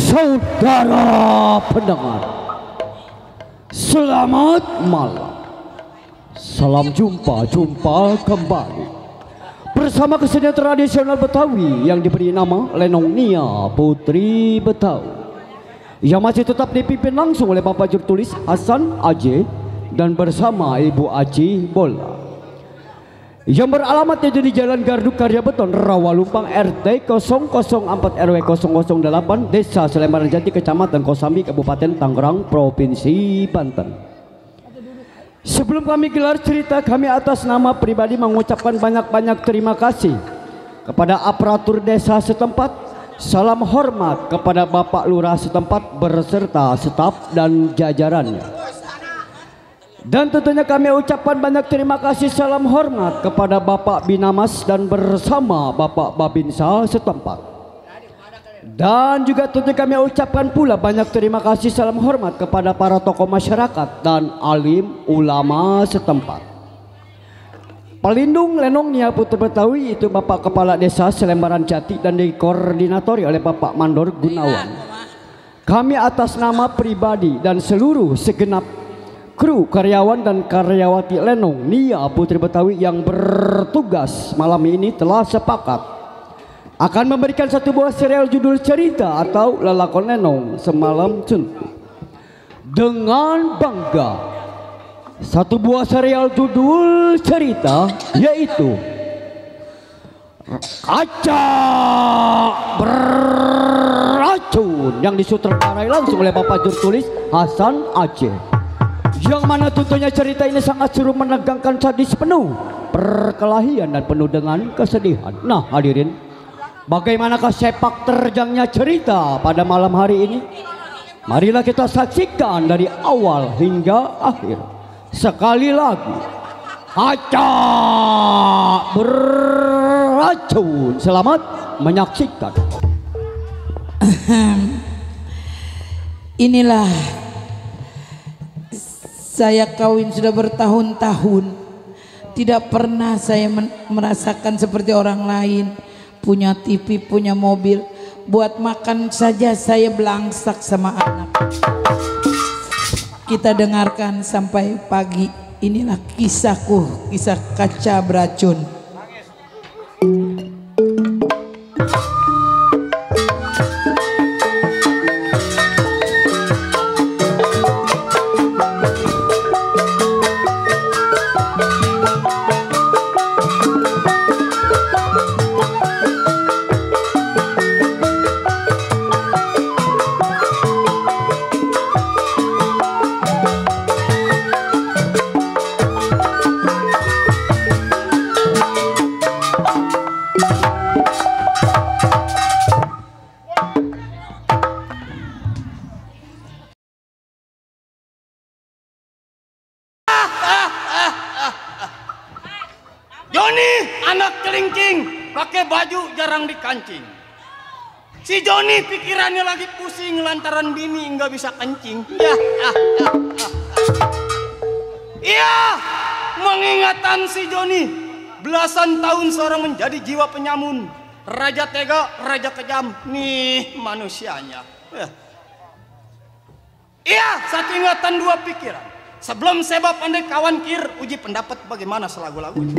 Saudara pendengar, selamat malam. Salam jumpa kembali bersama kesenian tradisional Betawi yang diberi nama Lenong Nia Putri Betawi, yang masih tetap dipimpin langsung oleh Bapak Jurtulis Hasan Aje dan bersama Ibu Aji Bola, yang beralamat di Jalan Gardu Karya Beton, Rawalumpang, RT 004 RW 008, Desa Selembaran Jati, Kecamatan Kosambi, Kabupaten Tangerang, Provinsi Banten. Sebelum kami gelar cerita, kami atas nama pribadi mengucapkan banyak-banyak terima kasih kepada aparatur desa setempat. Salam hormat kepada Bapak Lurah setempat berserta staf dan jajarannya. Dan tentunya kami ucapkan banyak terima kasih, salam hormat kepada Bapak Binamas dan bersama Bapak Babinsa setempat. Dan juga tentunya kami ucapkan pula banyak terima kasih, salam hormat kepada para tokoh masyarakat dan alim ulama setempat. Pelindung Lenong Nia Putri Betawi itu Bapak Kepala Desa Selembaran Jati dan dikoordinatori oleh Bapak Mandor Gunawan. Kami atas nama pribadi dan seluruh segenap kru karyawan dan karyawati Lenong Nia Putri Betawi yang bertugas malam ini telah sepakat akan memberikan satu buah serial judul cerita atau lelakon Lenong Semalam Suntuk. Dengan bangga, satu buah serial judul cerita yaitu Kaca Beracun yang disutradarai langsung oleh Bapak Jurtulis Hasan Aceh, yang mana tentunya cerita ini sangat seru, menegangkan, sadis, penuh perkelahian dan penuh dengan kesedihan. Nah hadirin, bagaimanakah sepak terjangnya cerita pada malam hari ini? Marilah kita saksikan dari awal hingga akhir. Sekali lagi, Kaca Beracun. Selamat menyaksikan. Inilah saya kawin sudah bertahun-tahun, tidak pernah saya merasakan seperti orang lain, punya TV, punya mobil, buat makan saja saya belangsak sama anak. Kita dengarkan sampai pagi. Inilah kisahku, kisah Kaca Beracun. Joni anak kelingking, pakai baju jarang dikancing. Si Joni pikirannya lagi pusing lantaran bini nggak bisa kencing. Iya, mengingatan si Joni, belasan tahun seorang menjadi jiwa penyamun, raja tega, raja kejam. Nih manusianya. Iya, satu ingatan dua pikiran. Sebelum sebab pandai kawan kir, uji pendapat bagaimana selagu-lagunya.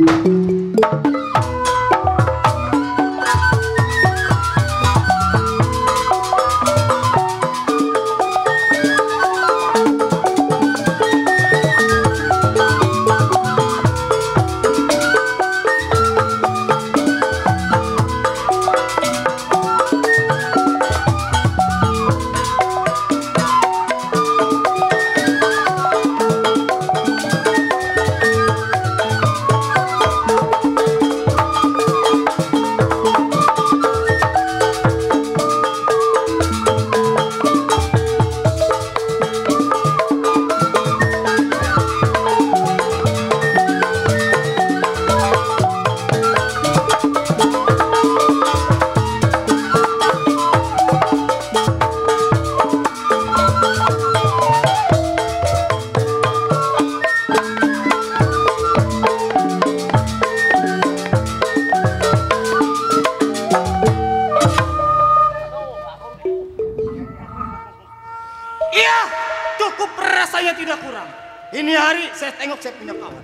saya tidak kurang. Ini hari saya tengok saya punya kawan.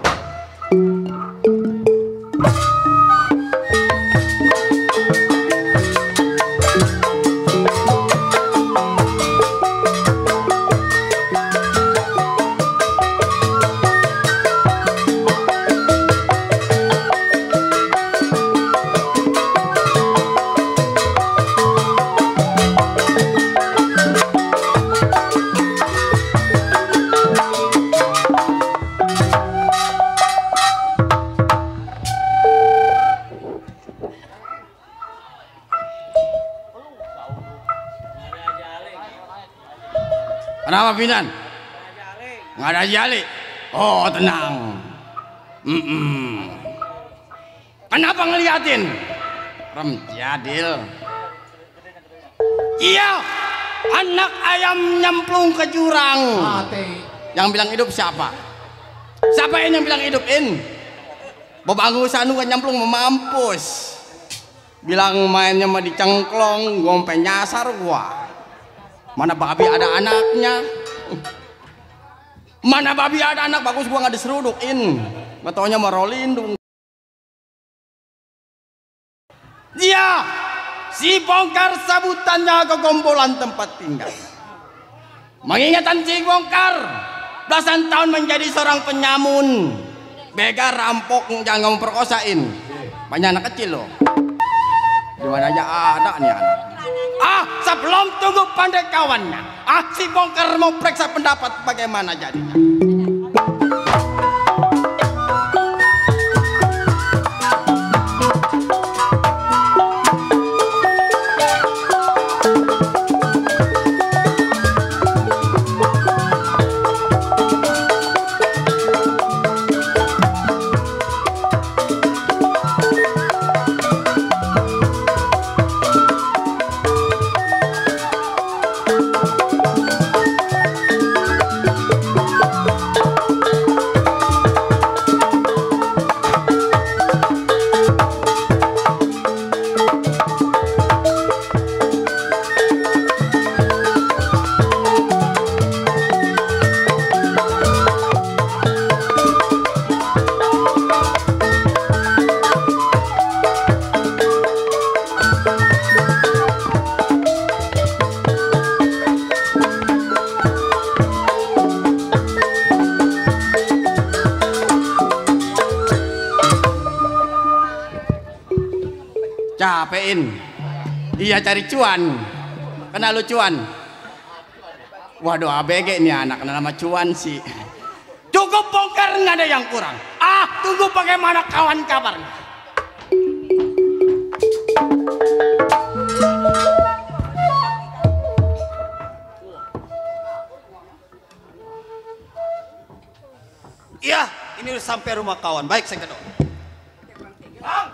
Kenapa Pinan? Nggak ada jali. Oh tenang. Kenapa ngeliatin? Rem jadil. Iya, anak ayam nyemplung ke jurang. Yang bilang hidup siapa? Siapa ini yang bilang hidupin? Bobangu sanu kan nyemplung memampus. Bilang mainnya mah dicengklong, gompe nyasar gua. Mana babi ada anaknya? Mana babi ada anak bagus gua nggak diserudukin. Betulnya merolindung. Dia si bongkar sabutannya kegombolan tempat tinggal. Mengingatkan si bongkar belasan tahun menjadi seorang penyamun, begal, rampok, jangan memperkosain. Banyak anak kecil loh. Di mana aja ada nih anak. Sebelum tunggu pandai kawannya, si bongkar mau periksa pendapat bagaimana jadinya. Capein, iya cari cuan, kenal lu cuan. Waduh ABG nih anak, kenal nama cuan sih. Cukup bongkar nggak ada yang kurang. Tunggu bagaimana kawan kabarnya. Iya, ini udah sampai rumah kawan. Baik, saya kedok. Bang.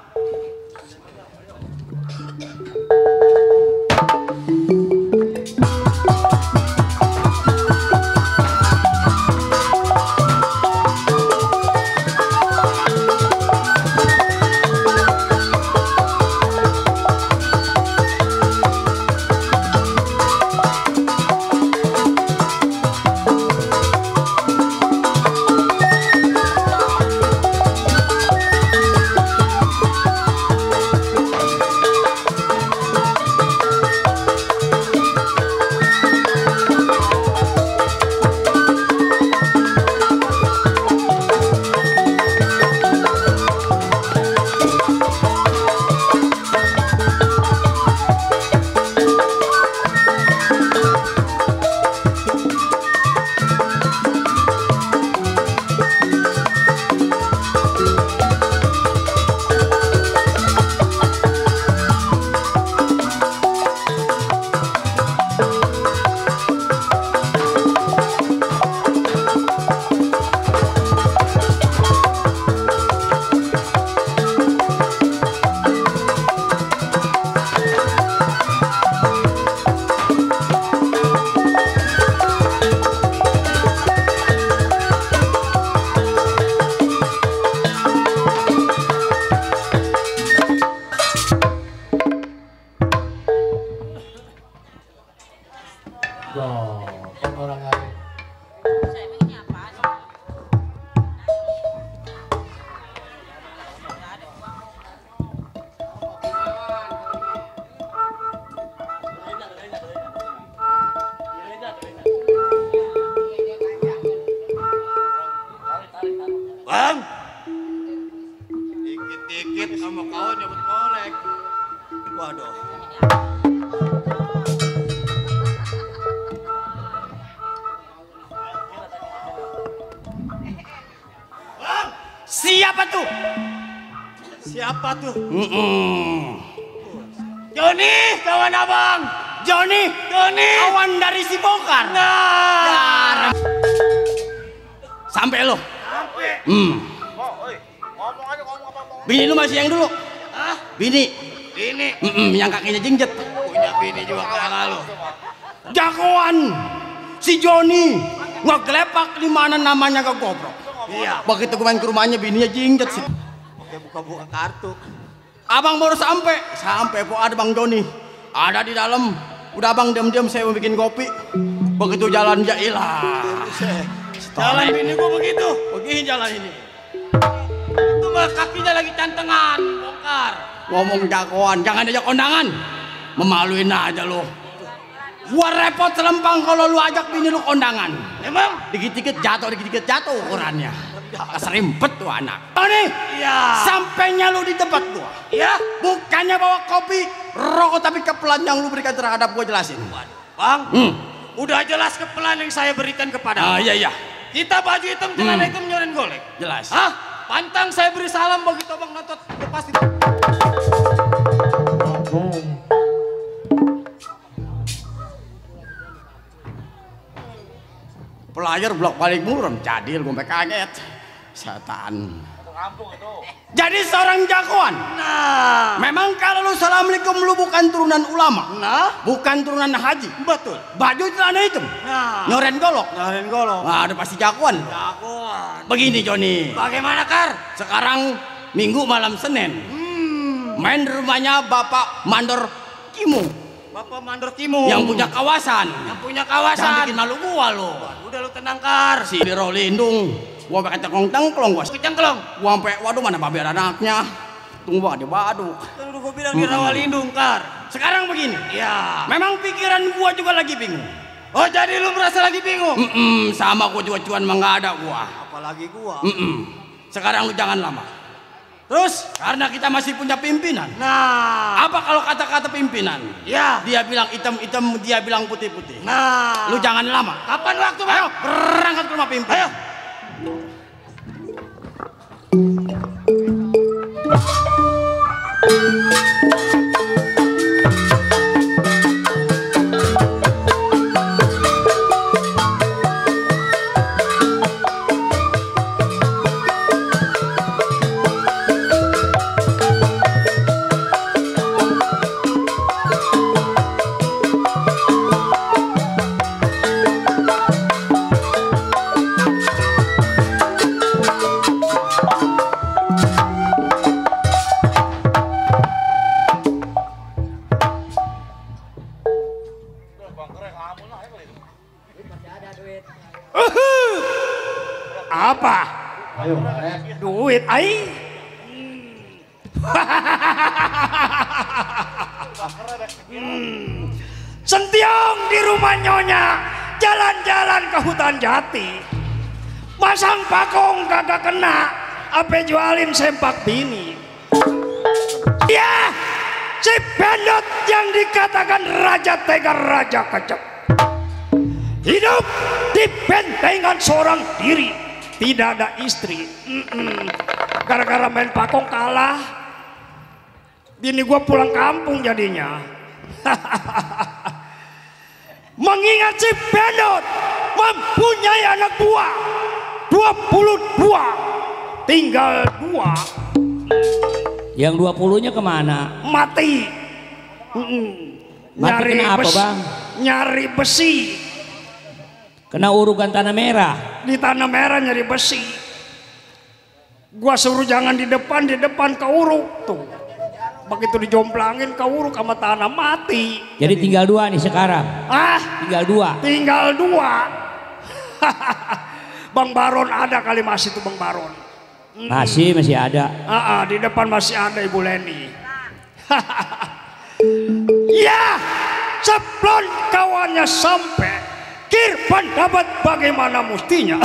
Apa tuh? Joni, kawan abang. Joni, kawan dari si Bongkar. Nah. Sampai lo. Sampai. Ngomong aja, ngomong apa? Bini lu masih yang dulu. Hah? Bini. Ini. Yang kakinya jingjet. Punya bini juga kayak lu. Jagoan. Si Joni ngegelepak di mana namanya ke Gobrok. Iya. Begitu gue main ke rumahnya bininya jingjet sih. Oke, buka-buka kartu. Abang baru sampai kok ada Bang Joni. Ada di dalam. Udah abang diam-diam saya mau bikin kopi. Begitu jalan ya ilah. Jalan bini gua begitu. Begini jalan ini. Itu mah kakinya lagi cantengan, Bongkar. Ngomong jagoan, jangan ajak kondangan. Memaluin aja lo. Gua repot selempang kalau lu ajak bini lu kondangan. Emang? Dikit-dikit jatuh ukurannya. Keserimpet tuh anak. Tony, Iya. sampainya lu di tempat gua. Iya. Bukannya bawa kopi, rokok tapi kepelan yang lu berikan terhadap gua jelasin. Bang, udah jelas kepelan yang saya berikan kepada. Iya. Kita baju hitam, celana hitam, nyoren golek. Jelas. Hah? Pantang saya beri salam begitu abang notot. Pasti. Pelayar blok balik murem, jadil gue sampai kaget. Setan. Jadi seorang jagoan. Nah. Memang kalau lu assalamualaikum lu bukan turunan ulama. Nah. Bukan turunan haji. Betul. Baju celana hitam. Nah. Nyoren golok. Nyoren golok. Nah, udah pasti jagoan. Jagoan. Begini Joni. Bagaimana, Kar? Sekarang Minggu malam Senin. Main di rumahnya Bapak Mandor Kimu. Bapak Mandor Timu. Yang punya kawasan. Yang punya Jangan kawasan. bikin malu gua lo. Udah lu tenang, Kar. Si Diro Lindung. Gua pakai tengklong gua. Kecengklong. Gua sampai waduh mana babi anaknya. Tunggu ada badu. Kan udah gua bilang di Rawalindung, Kar. Sekarang begini. Ya. Memang pikiran gua juga lagi bingung. Oh, jadi lu merasa lagi bingung? Sama gua cuan mah nggak ada gua. Apalagi gua. Sekarang lu jangan lama. Terus karena kita masih punya pimpinan. Nah. Apa kalau kata-kata pimpinan? Ya. Dia bilang hitam-hitam, dia bilang putih-putih. Nah. Lu jangan lama. Kapan waktu, Bang? Ayo, berangkat ke rumah pimpinan. Ayo. Apa? Ayo, Duit, ai. Sentiong di rumah nyonya, jalan-jalan ke hutan jati. Masang pakong kagak kena, apa jualin sempak bini. Ya, si pendot yang dikatakan raja tega, raja kecap. Hidup di bentengan seorang diri, tidak ada istri. Gara-gara main pakong kalah, bini gua pulang kampung jadinya. Mengingat si pendot mempunyai anak buah 22, tinggal 2. Yang 20-nya kemana? Mati. Mati kenapa, Bang? Nyari besi. Kena urukan tanah merah. Di tanah merah nyari besi. Gua suruh jangan di depan keuruk tuh. Begitu dijomplangin keuruk sama tanah, mati. Jadi tinggal 2 nih sekarang. Tinggal 2. Tinggal 2. Bang Baron ada kali masih tuh Bang Baron. Masih ada. Di depan masih ada Ibu Leni. Ya, sebelum kawannya sampai, Kirpan dapat bagaimana mestinya.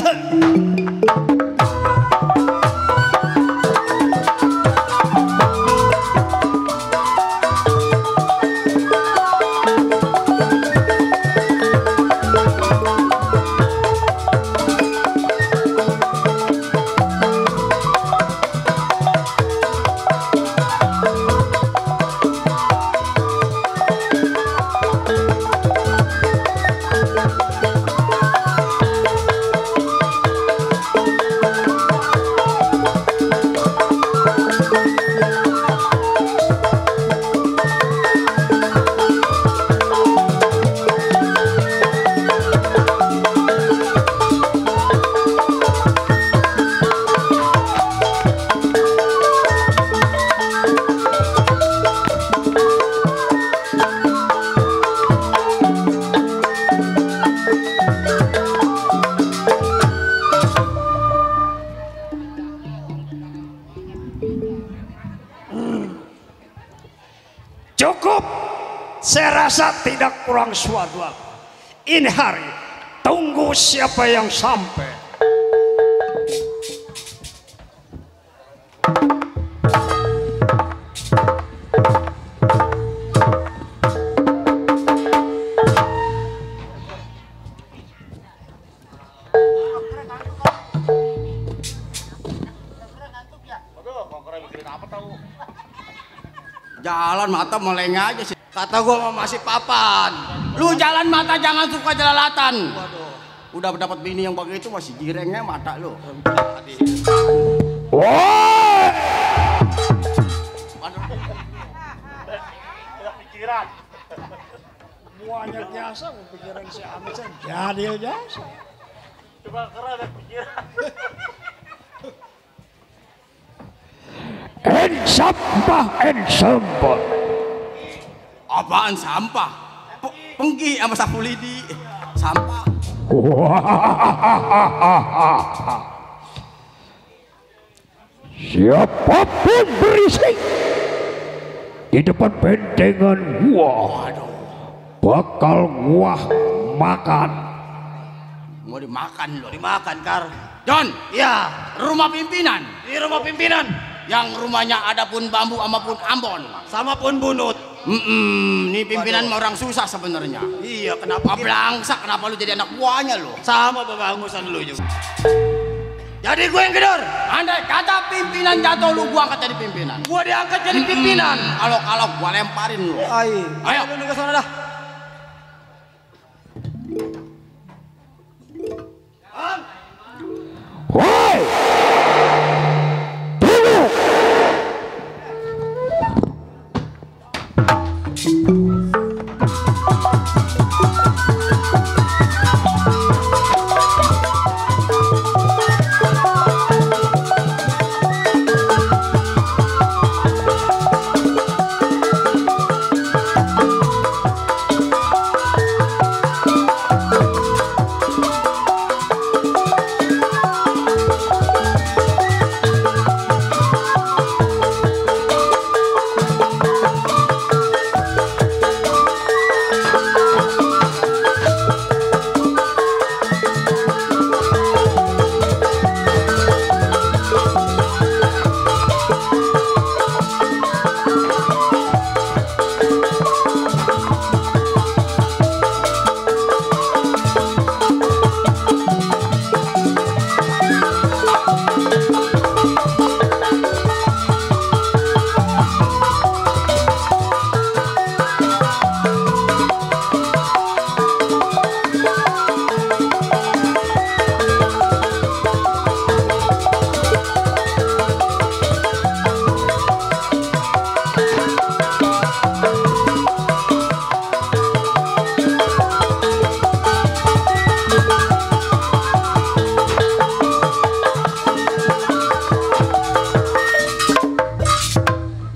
Serasa tidak kurang suatu apa. Ini hari tunggu siapa yang sampai. Jalan mata meleng aja sih. Kata gua masih papan. Lu jalan mata jangan suka jelalatan. Waduh. Udah dapat bini yang begitu masih girengnya mata lu. Woi. Pikiran. Semuanya biasa, pikiran si Amit jadi biasa. Coba keren ada pikiran. Sampah. Apaan sampah? Pengki sama sapu lidi. Sampah. Siapapun berisik di depan bentengan gua, bakal gua makan. Mau dimakan lo, dimakan Kar. John, iya, rumah pimpinan. Di rumah pimpinan. Yang rumahnya ada pun bambu sama pun ambon, sama pun bunut. Ini pimpinan orang susah sebenarnya. Iya, kenapa? Belangsak, kenapa lu jadi anak buahnya lo? Sama babangusan lu juga. Jadi gue yang gedor. Andai kata pimpinan jatuh lu gua angkat jadi pimpinan. Gua diangkat jadi pimpinan. Kalau gua lemparin lu. Ayo lu ke sana dah. Woi!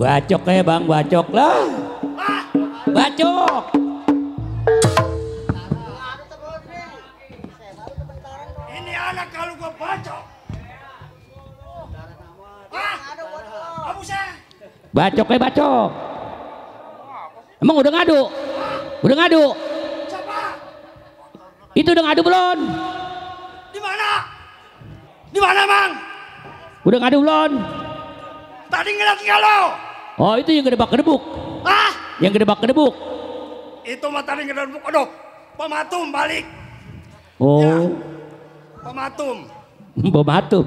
Bacok ya bang, bacok lah. Bacok. Ini anak kalau gua bacok. Bacok ya bacok. Emang udah ngadu? Udah ngadu? Siapa? Itu udah ngadu belum? Di mana? Di mana, Mang? Udah ngadu belum? Tadi ngeliat lo. Oh itu yang gedebak-gedebuk. Ah? Yang gedebak-gedebuk. Itu mah tadi ngeliat. Aduh, Pak Matum balik. Oh. Ya. Pak Matum. Bang Matum.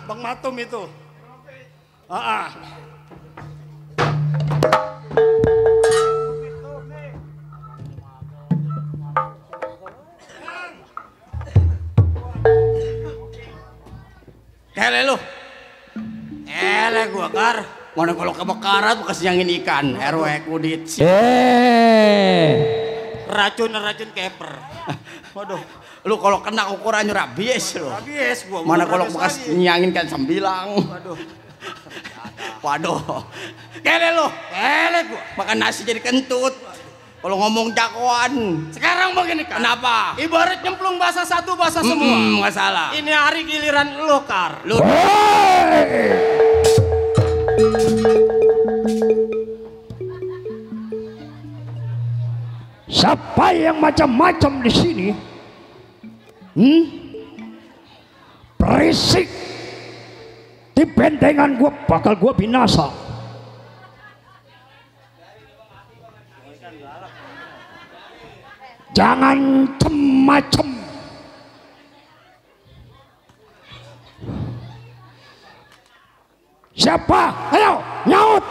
Bang Matum itu. Hele lu. Hele gua Kar. Mana kalau kebakaran bekas nyangin ikan. RW kudit. Racun keper. Waduh. Lu kalau kena ukurannya rabies lu. Rabies gua. Mana kalau bekas nyangin kan sembilang. Waduh. Hele lu. Hele gua. Makan nasi jadi kentut. Kalau ngomong jagoan. Sekarang begini Kar. Kenapa? Ibarat nyemplung bahasa satu bahasa semua. Nggak salah. Ini hari giliran lu Kar. Lu. Siapa yang macam-macam di sini? Berisik. Di bentengan gua bakal gua binasa. Jangan macem-macem. Siapa? Ayo, nyaut.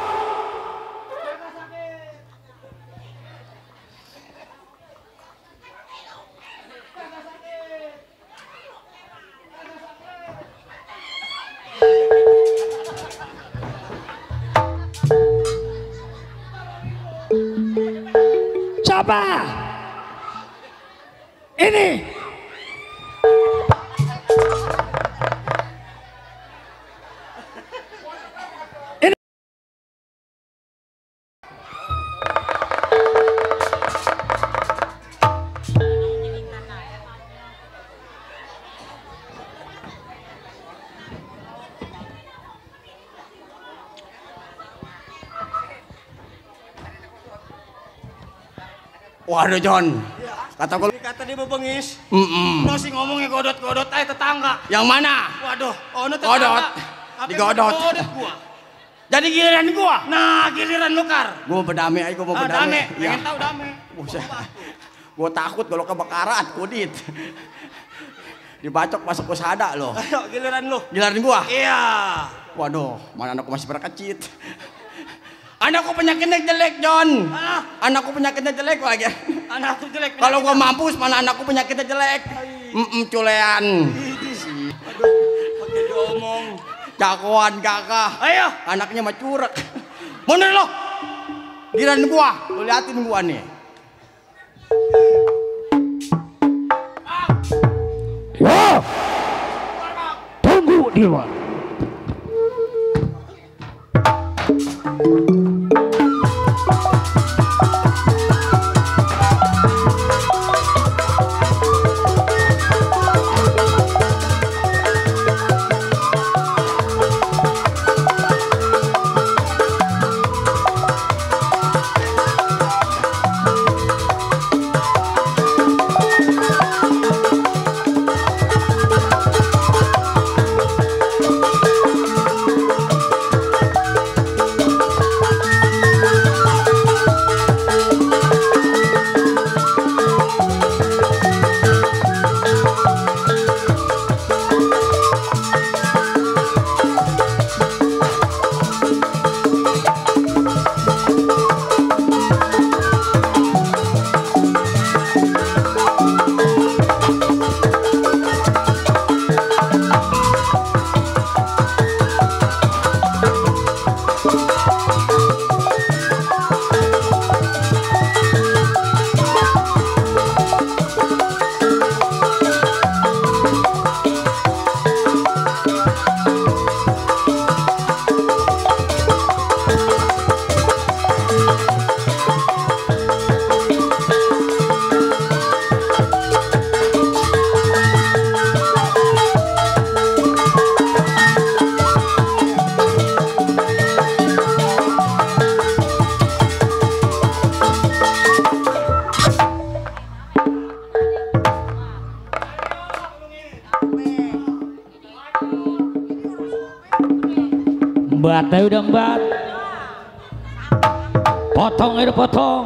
Siapa? Ini. Ini. Waduh John, kata gue Kata dia bebengis. Lo Lo sih ngomongnya godot-godot aja tetangga. yang mana? Waduh, ono Godot. tetangga. Digodot. Godot gua. Jadi giliran gua. Nah, giliran lu Kar. Gua berdamai aja, gua mau Ah, berdamai. dame, pengen tahu dame. Buset. Gua takut kalau kebakaran, kudit. Dibacok masuk usada lo. Ayo giliran lu. Giliran gua. Iya. Waduh, mana anakku masih berkecit. Anakku penyakitnya jelek, John. Ah, Anakku penyakitnya jelek lagi. anakku jelek. Kalau gua mampus, mana anakku penyakitnya jelek. Culean. Pakai diomong. Jagoan kakak. Ayo. Anaknya mah curek. Bener lo. Giliran gua, lu liatin gua nih. Ya. Tunggu di luar. Mbak, teh udah mbak. Potong itu potong.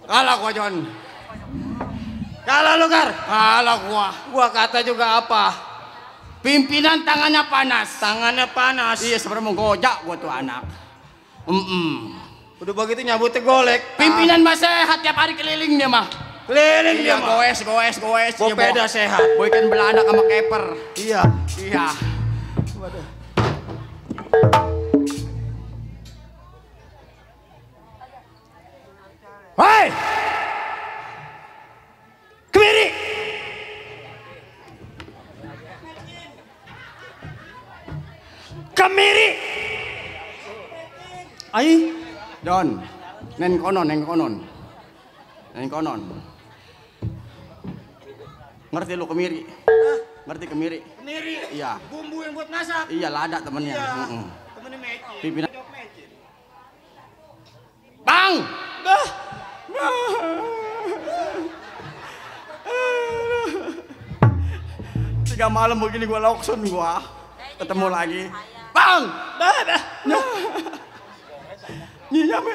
Kalah gua, John. Kalah lu Kar. Kalah gua. Gua kata juga apa? Pimpinan tangannya panas. Tangannya panas. Iya, sebenarnya mau gojak gua tuh anak. Udah begitu nyabutnya golek. Pimpinan mah sehat, tiap hari keliling dia mah. Keliling dia Iya, mah. goes. Bawa peda sehat. Boy kan belanak sama keper. Iya. Iya. kemiri. Ai, Don, neng konon. Ngerti lu kemiri? Ngerti kemiri? Kemiri. Iya. Bumbu yang buat masak. Iya, lada temennya. Iya. Heeh. Temennya Meci. Pimpinan. Bang! Tiga malam begini gua lauksun gua. Ketemu lagi. Bang! Nyampe.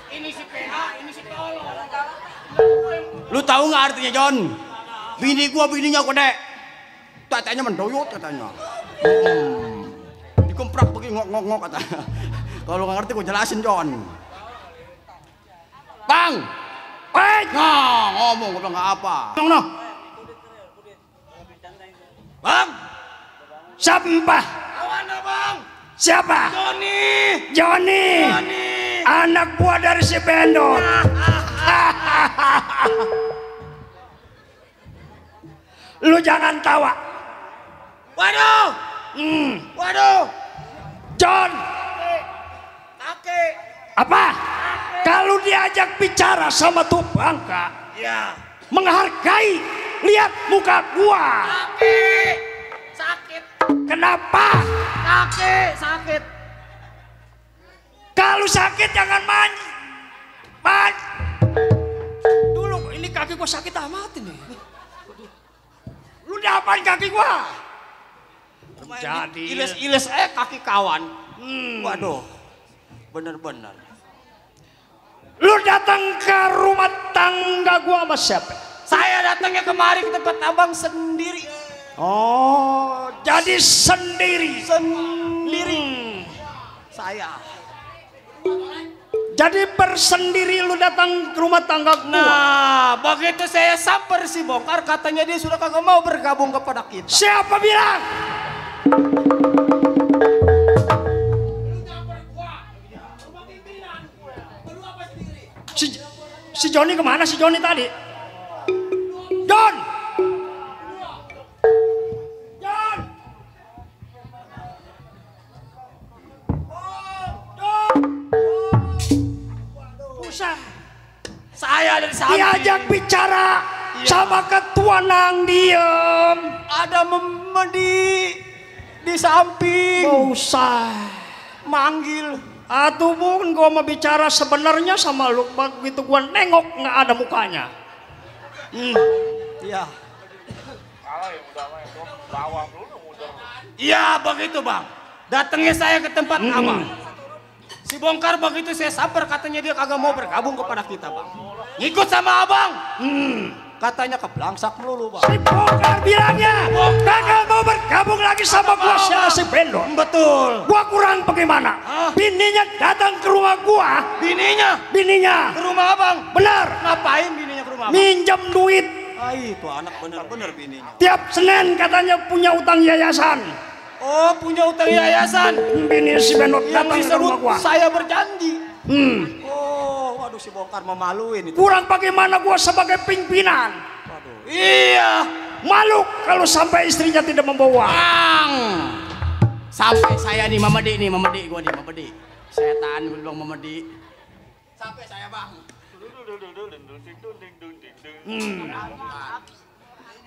Ini si PH, ini si Tolo. Lu tahu nggak artinya John? Bininya gede. Tatanya mendoyot katanya. Dikemprak begini ngok katanya. Kalau nggak ngerti gua jelasin John. Bang! Nah, ngomong gua bilang nggak apa. Noh. Bang, sampah. Mana bang? Siapa? Joni. Anak buah dari si Bendot. Lu jangan tawa. Waduh. Waduh. John. Kakek. Apa? Kalau diajak bicara sama tuh bangka, Ya. menghargai, lihat muka gua. Kakek. Sakit. Kenapa? Kakek sakit. Kalau sakit jangan manja. Dulu ini kaki gua sakit amat ini. Lu diapain kaki gua? Jadi Iles kaki kawan. Waduh. Bener-bener. lu datang ke rumah tangga gua sama siapa? Saya datangnya kemari ke tempat abang sendiri. Oh, jadi sendiri. Saya. Jadi bersendiri lu datang ke rumah tangga gua. Nah, begitu saya samper si Bongkar, katanya dia sudah kagak mau bergabung kepada kita. Siapa bilang? Si Joni kemana si Joni tadi? Don! Don! Usah. Saya dari samping. Diajak bicara sama ketua nang diem. Ada memedi di samping. Gak usah. Manggil. Atau mungkin gua mau bicara sebenarnya sama lu, begitu gua nengok nggak ada mukanya. Iya. Iya begitu bang. Datangnya saya ke tempat abang. Si Bongkar begitu saya samper, katanya dia kagak mau bergabung kepada kita bang. Ngikut sama abang. Katanya keblangsak melulu bang. Si Bongkar bilangnya kagak mau bergabung lagi sama gua si Bendot. Betul. Gua kurang bagaimana? Bininya datang ke rumah gua. Bininya Ke rumah abang. benar Ngapain bininya ke rumah abang? minjem duit. Ah itu anak bener-bener bininya. Tiap Senin katanya punya utang yayasan. Oh punya utang yayasan. Bini si Bendot Yang datang ke disebut rumah gua. saya berjanji. Oh, waduh si Bongkar memaluin itu. Kurang bagaimana gua sebagai pimpinan. Iya. Malu kalau sampai istrinya tidak membawa. Bang! Sampai saya nih Mamedi gua nih Mamedi. Setan gua bilang Mamedi. Sampai saya bang.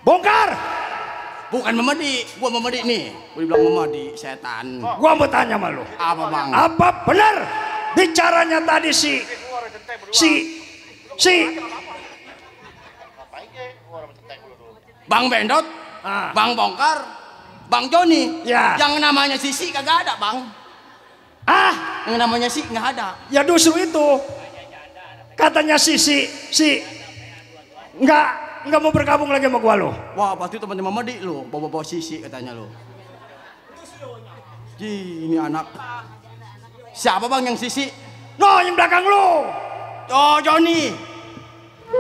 Bongkar, Bukan Mamedi, gua Mamedi nih. Gua bilang Mamedi, setan. gua mau tanya sama lu. Apa bang? Apa benar bicaranya tadi si Bang Bendot, Bang Bongkar, Bang Joni. Ya. Yang namanya Sisi kagak ada bang. Yang namanya Si nggak ada. Ya justru itu. Katanya si nggak mau bergabung lagi sama gua lo. Wah pasti teman-teman Mamedi lu, bawa-bawa Sisi katanya lu. Ji, ini anak. Siapa bang yang Sisi? No, yang belakang lo. Oh Joni.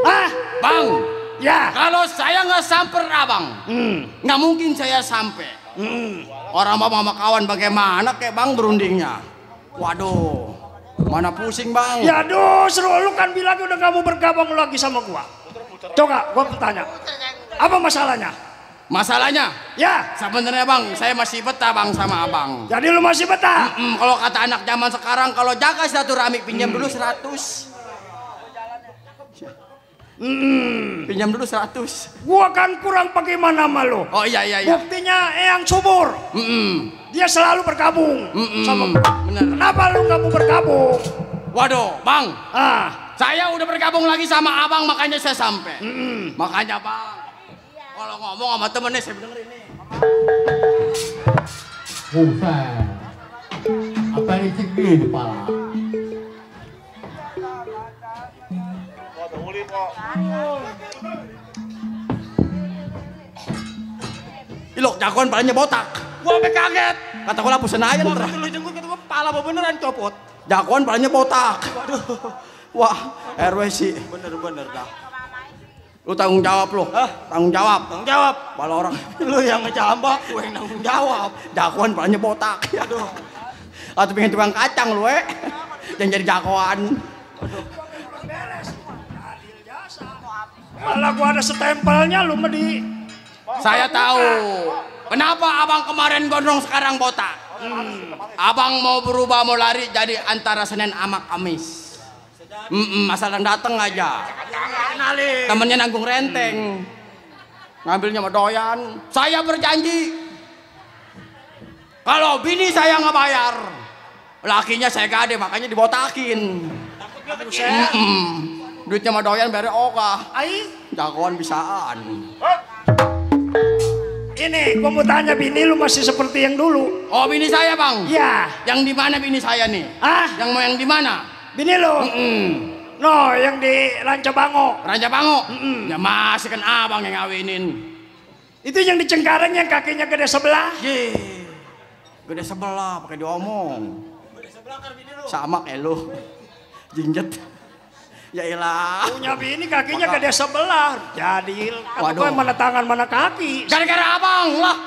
Ah, Bang, Ya. Kalau saya nggak samper abang, nggak mungkin saya sampai. Orang mama kawan bagaimana kayak bang berundingnya. Waduh, mana pusing bang. Ya aduh, seru lu kan bilang udah kamu bergabung lagi sama gua. Coba gua bertanya, apa masalahnya? Masalahnya, Ya, sebenarnya bang, saya masih betah bang sama abang. jadi lu masih betah? Kalau kata anak zaman sekarang, kalau jaga silaturahmi pinjam dulu 100. Pinjam dulu 100. Gua kan kurang bagaimana sama lu. Oh iya. Buktinya Eyang Subur, dia selalu bergabung sama gua. Bener. Kenapa lu nggak mau bergabung? Waduh, bang, Ah, saya udah bergabung lagi sama abang, makanya saya sampai. Makanya bang, kalau ngomong sama temennya saya dengerin nih. Buset. Apa ini tinggi di kepala? Ilok, jagoan palanya botak. Gua sampe kaget. Kata gua lapu senayan. Waktu lu jenguk kata gua pala beneran copot. Jagoan palanya botak. Waduh. Wah, RW sih. Bener-bener dah. Lu tanggung jawab lu. Tanggung jawab. Tanggung jawab. Pala orang. Lu yang ngejambak, gue yang tanggung jawab. Jagoan palanya botak. Aduh. Atau pengen tukang kacang lu yang jadi jagoan. malah gua ada stempelnya lu medi. Saya tahu. Kenapa abang kemarin gondrong sekarang botak? Abang mau berubah, mau lari jadi antara Senin sama Kamis. Masalah dateng aja. Kenalin. Temennya nanggung renteng. Ngambilnya mau doyan. Saya berjanji. Kalau bini saya nggak bayar, lakinya saya gade, makanya dibotakin. Duitnya mah doyan bere oka. Ai, Jagoan bisaan. ini gua mau tanya bini lu masih seperti yang dulu? Oh bini saya bang. Iya. Yang di mana bini saya nih? Ah, Yang mau yang di mana? bini lu? No, yang di Rancabango. Raja Bango. Ya masih kan abang yang ngawinin. Itu yang di Cengkareng yang kakinya gede sebelah. Ye. Gede sebelah pakai diomong. Sama kayak lu. Jinjet. Ya ilah. Punya bini kakinya gede sebelah. Jadi kata Waduh. gue mana tangan mana kaki. Gara-gara abang lah.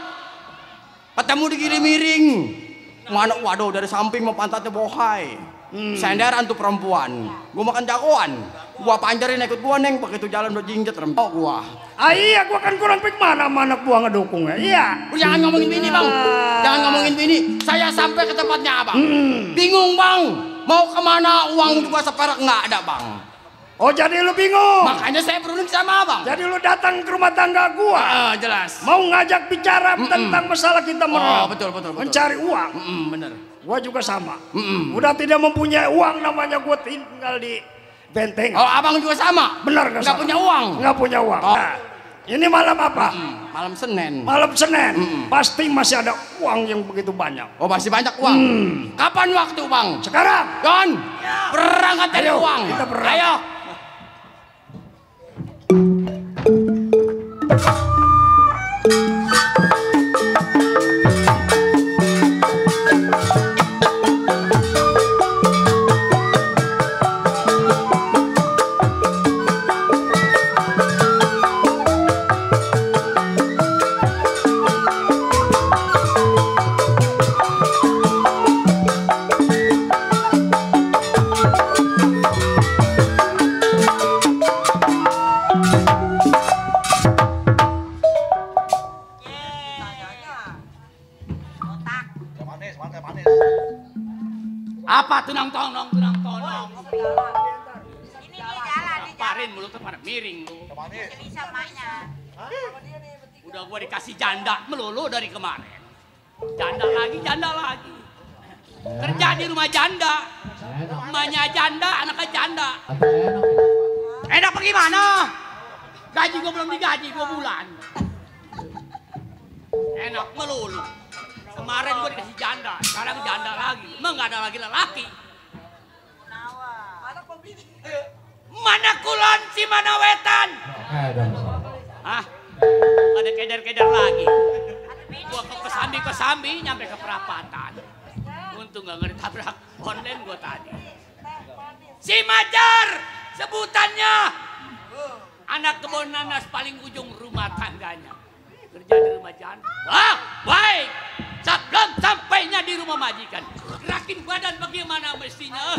Ketemu di kiri miring. Mana waduh dari samping mau pantatnya bohai. Senderan tuh perempuan. Gua makan jagoan. Gua panjarin ikut gua neng begitu jalan udah jinjet rempok gua. Ah iya, gua kan kurang pik mana gua ngedukung ya. Iya. Jangan ngomongin bini bang. Jangan ngomongin bini. Saya sampai ke tempatnya abang. Bingung bang. Mau kemana uang juga seperak nggak ada bang. Oh jadi lu bingung. Makanya saya berunding sama abang. Jadi lu datang ke rumah tangga gua. Jelas. Mau ngajak bicara tentang masalah kita Oh betul. mencari uang. Bener. Gua juga sama. Udah tidak mempunyai uang namanya gua tinggal di benteng. Oh abang juga sama. Benar nggak? Nggak punya uang. Nggak punya uang. Oh. Nah, ini malam apa? Malam Senin. Malam Senin. Pasti masih ada uang yang begitu banyak. Oh masih banyak uang. Kapan waktu bang? Sekarang. Don, berangkat dari Ayo, uang. kita berangkat. Ayo. Apa tunang tonong. Ini jalan di Parin mulut tuh pada miring lu. bisa maknya. Udah gua dikasih janda melulu dari kemarin. Janda lagi. Kerja di rumah janda. Emaknya janda, anaknya janda. Enak bagaimana? Gaji gua belum digaji 2 bulan. Enak melulu. Kemarin gua dikasih janda, sekarang janda lagi. Emang gak ada lagi lelaki. Mana kulon si mana wetan? Hah? Ada keder-keder lagi. Gua ke kesambi nyampe ke perapatan. Untung gak ngeri tabrak online gua tadi. Si Majar sebutannya. Anak kebun nanas paling ujung rumah tangganya. Kerja di rumah janda. Wah, baik. Sebelum sampainya di rumah majikan. Gerakin badan bagaimana mestinya.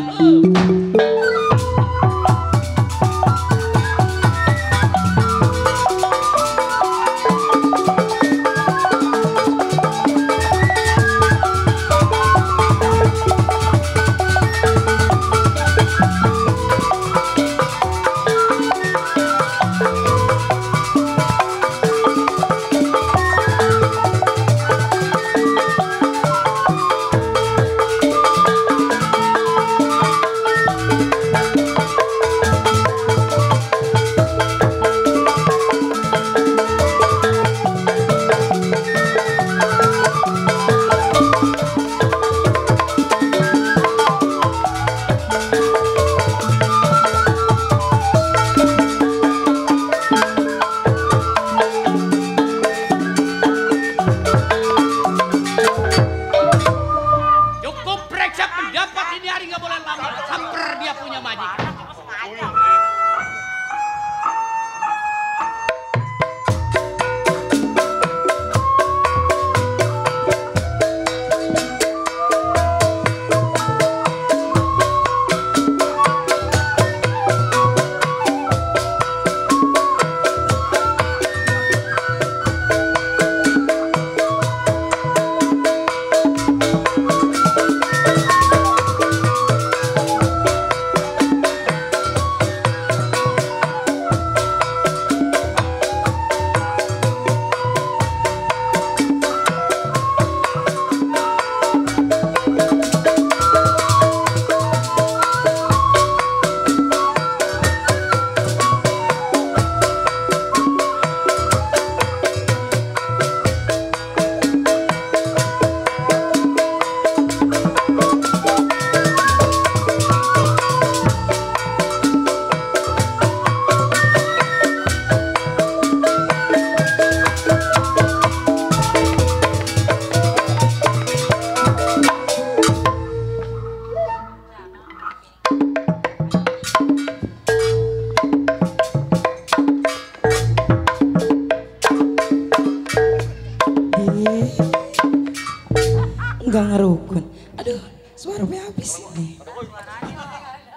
Enggak ngerukun. Aduh, suaranya habis ini.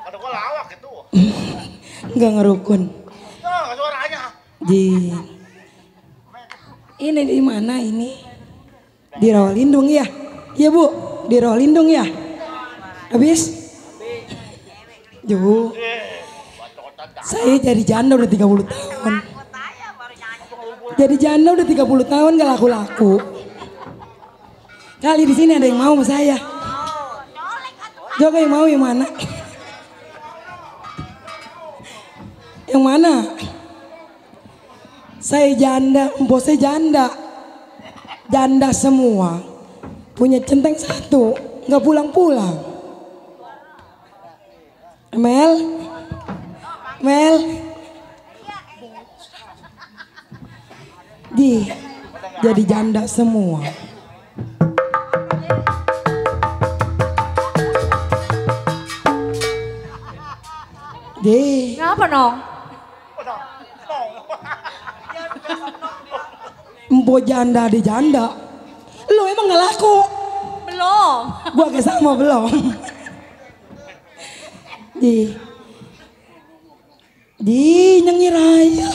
Ada gua lawak itu. Enggak ngerukun. Nah, suaranya. Ini di mana ini? Di Rawalindung ya? Iya Bu, di Rawalindung ya? Habis? Ju. Saya jadi janda udah 30 tahun. Jadi janda udah 30 tahun gak laku-laku. Kali di sini ada yang mau sama saya. Joko yang mau yang mana? Yang mana? Saya janda, empok saya janda. Janda semua. Punya centeng satu, nggak pulang-pulang. Mel. Jadi janda semua. Ngapa nong? Empok janda di janda. Lo emang gak laku? Belum. Gua kayak sama belum. Di nyanyi raya.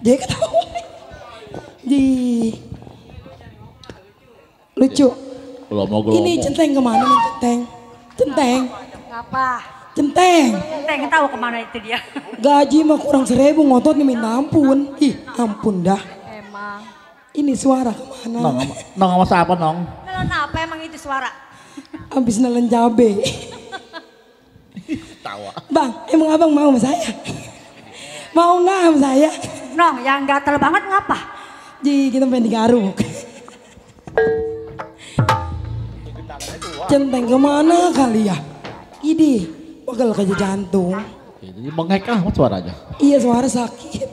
Dia ketawa. Lucu. Ini centeng kemana nih centeng? Centeng. Ngapa? Centeng. Centeng tahu kemana itu dia? Gaji mah kurang 1.000 ngotot nih minta ampun. Ih ampun dah. Emang. Ini suara kemana? Nong sama siapa nong? Nelen apa emang itu suara? Habis nelen cabe. Tawa. Bang, emang abang mau sama saya? Mau nggak sama saya? Nong, yang gatel banget ngapa? Kita pengen digaruk. Centeng kemana kali ya? Ini, pegel kayak jantung. Jadi bengek amat suaranya. Iya suara sakit.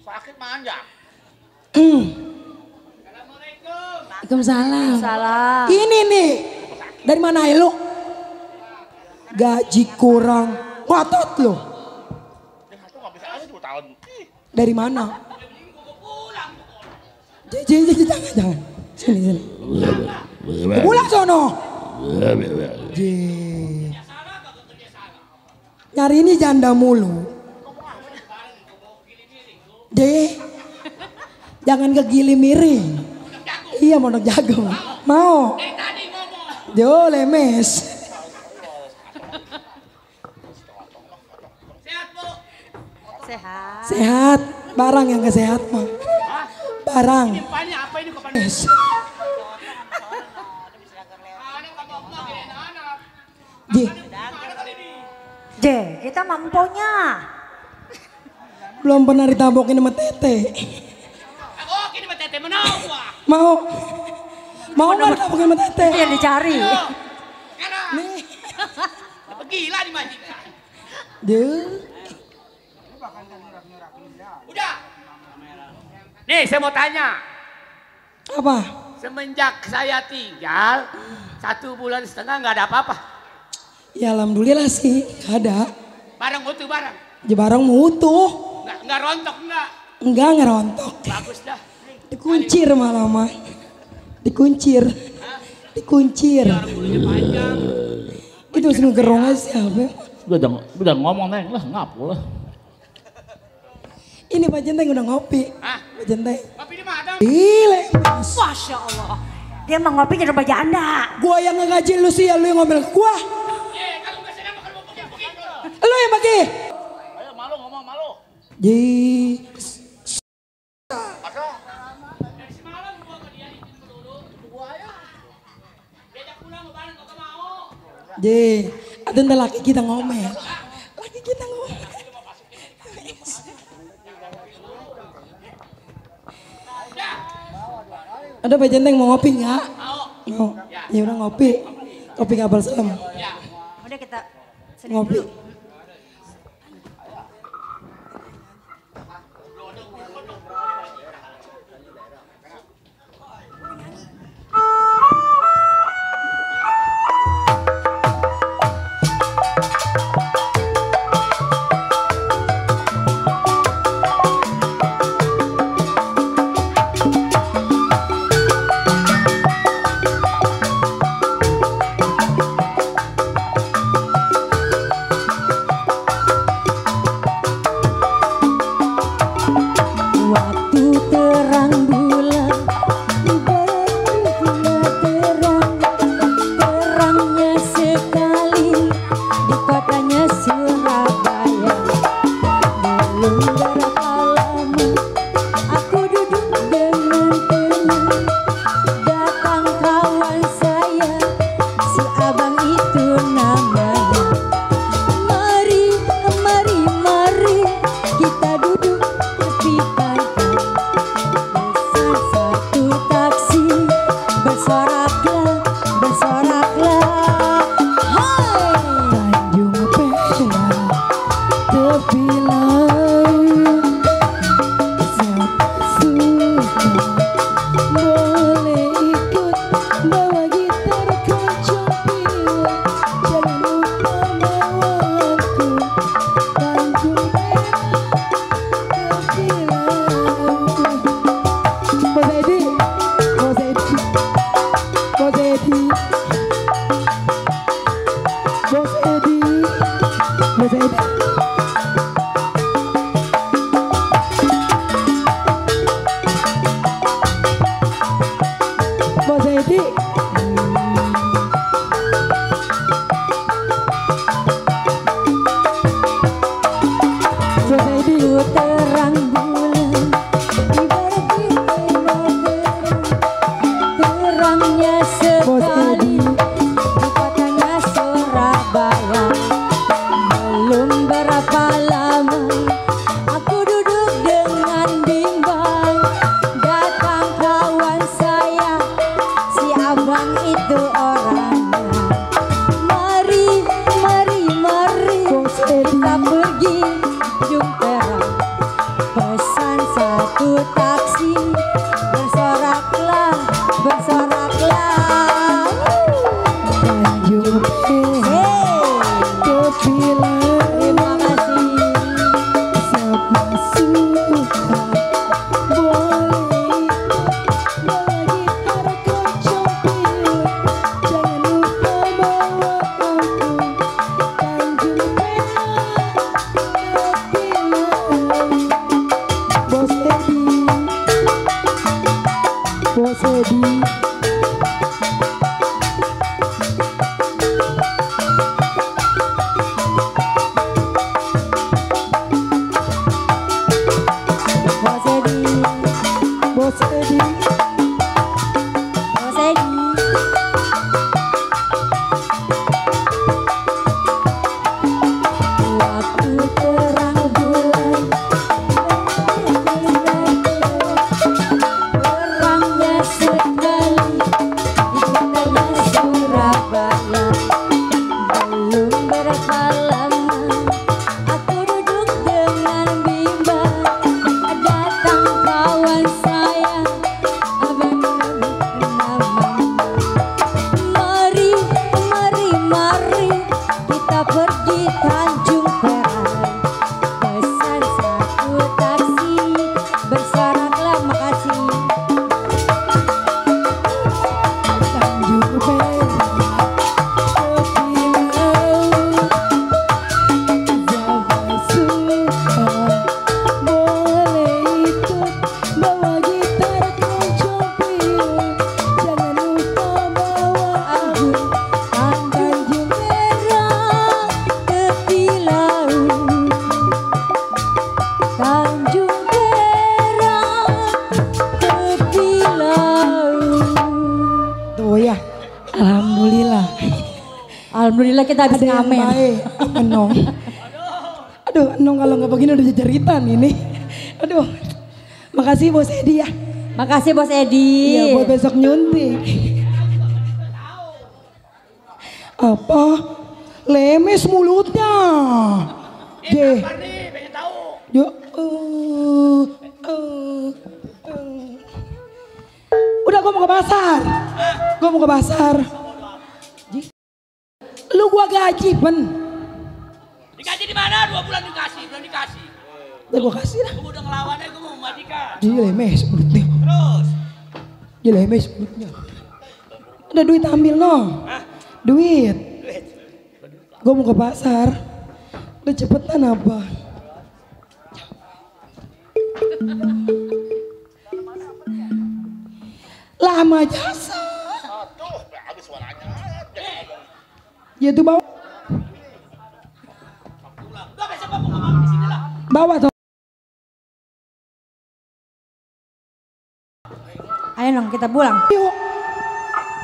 Sakit manja. Waalaikumsalam. Salah. Ini nih, dari mana ya lu? Gaji kurang, ngotot lo. Dari mana? Jangan. Sini. Pulang sono. Nyari ini janda mulu. Jangan ke gili miring. Iya mau jagung. Mau. Jo lemes. Sehat. Barang yang gak sehat mah. Barang. Kita mampunya. Belum pernah ditabokin sama Tete. Mau nggak ditabokin sama Tete? Yang dicari. Nih. Gila dimajikan. Udah. Nih saya mau tanya. Apa? Semenjak saya tinggal 1,5 bulan nggak ada apa-apa. Ya alhamdulillah sih ada. Barang utuh barang. Barang utuh. Nggak rontok enggak? Enggak ngerontok. Bagus dah. Dikuncir malah mah. Dikuncir. Itu sih ngegerongnya siapa? Udah ngomong neng lah ngapu lah. Ini Pak Jenteng udah ngopi. Pak Jenteng. Ngopi di mana? Gile. Masya Allah. Dia mau ngopi jadi berjanda. Gua yang ngegaji lu sih, lu yang ngomel ke gua. Lu yang bagi. Ayo malu ngomong malu. Ada ntar laki kita ngomel. Ada Pak Jenteng mau ngopi nggak? Mau. Ya udah ngopi. Kopi Kapal Selam. Udah kita ngopi. Bos Edi. Bos Edi. Bos Edi. Bos Edi. Waktu terang bulan terangnya sekali di kota Surabaya. Belum berapa lama aku duduk dengan bimbang, datang kawan saya abang bernama. Mari, mari, mari kita pergi Tanjung Perak. Pesan satu taksi, bersoraklah makasih. Tanjung Perak, tepi laut, Jawa suka. Boleh ikut bawa gitar kencang, jangan lupa bawa aku. Tanjung Perak, tepi laut. Tanjung Perak, tepi laut. Tuh ya, alhamdulillah. Alhamdulillah kita habis ngamen. Baik, Enong. Aduh, Enong kalau nggak begini udah jeritan ini. Aduh, makasih Bos Edi ya. Makasih Bos Edi. Iya, buat besok nyuntik. Apa? Lemes mulutnya. J. Yo, udah gue mau ke pasar. Gue mau ke pasar. Lu gua gaji, Ben. Dikaji di mana? 2 bulan dikasih, belum dikasih. Udah gua kasih dah. Gue udah ngelawannya, gue mau memajikan. Dia lemes mulutnya. Terus? Dia lemes mulutnya. Ada duit ambil no. Duit. Gue mau ke pasar. Udah cepetan apa? Lama jasa. Ya itu bawa. Bawa tuh. Ayo dong kita pulang. Yuk.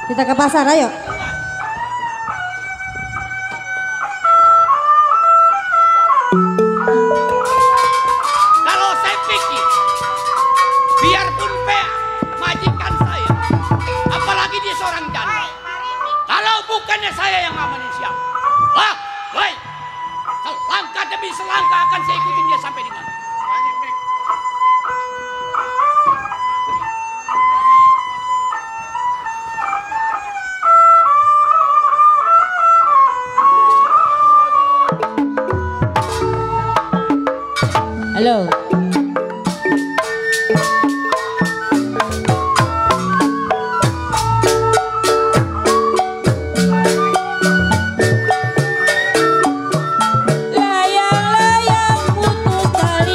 Kita ke pasar ayo. Kalau saya pikir, biarpun Pea majikan saya, apalagi dia seorang janda. Kalau bukannya saya yang ngamanin siapa? Wah, baik. Selangkah demi selangkah akan saya ikutin dia sampai di mana. Halo. Layang-layang putus tali.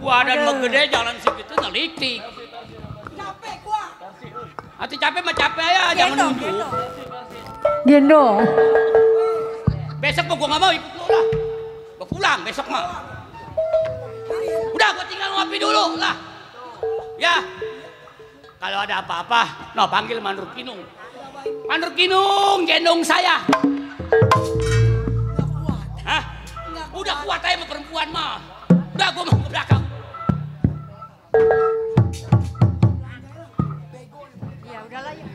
Badan mah gede jalan segitu ngeliktik. Capek gua. Hati capek mah capek ya, jangan nunjuk. Gendong. Besok mah gua nggak mau ikut lu lah. Gua pulang besok mah. Udah gua tinggal ngopi dulu lah. Ya. Kalau ada apa-apa, no panggil Mandur Kinung. Mandur Kinung, gendong saya. Hah? Udah kuat aja sama perempuan mah. Udah gua mau ke belakang. Ya udahlah ya.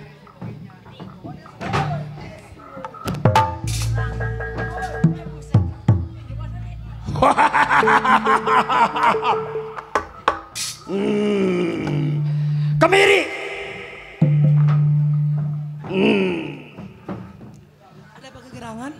Kemiri. Ada apa kegerangan?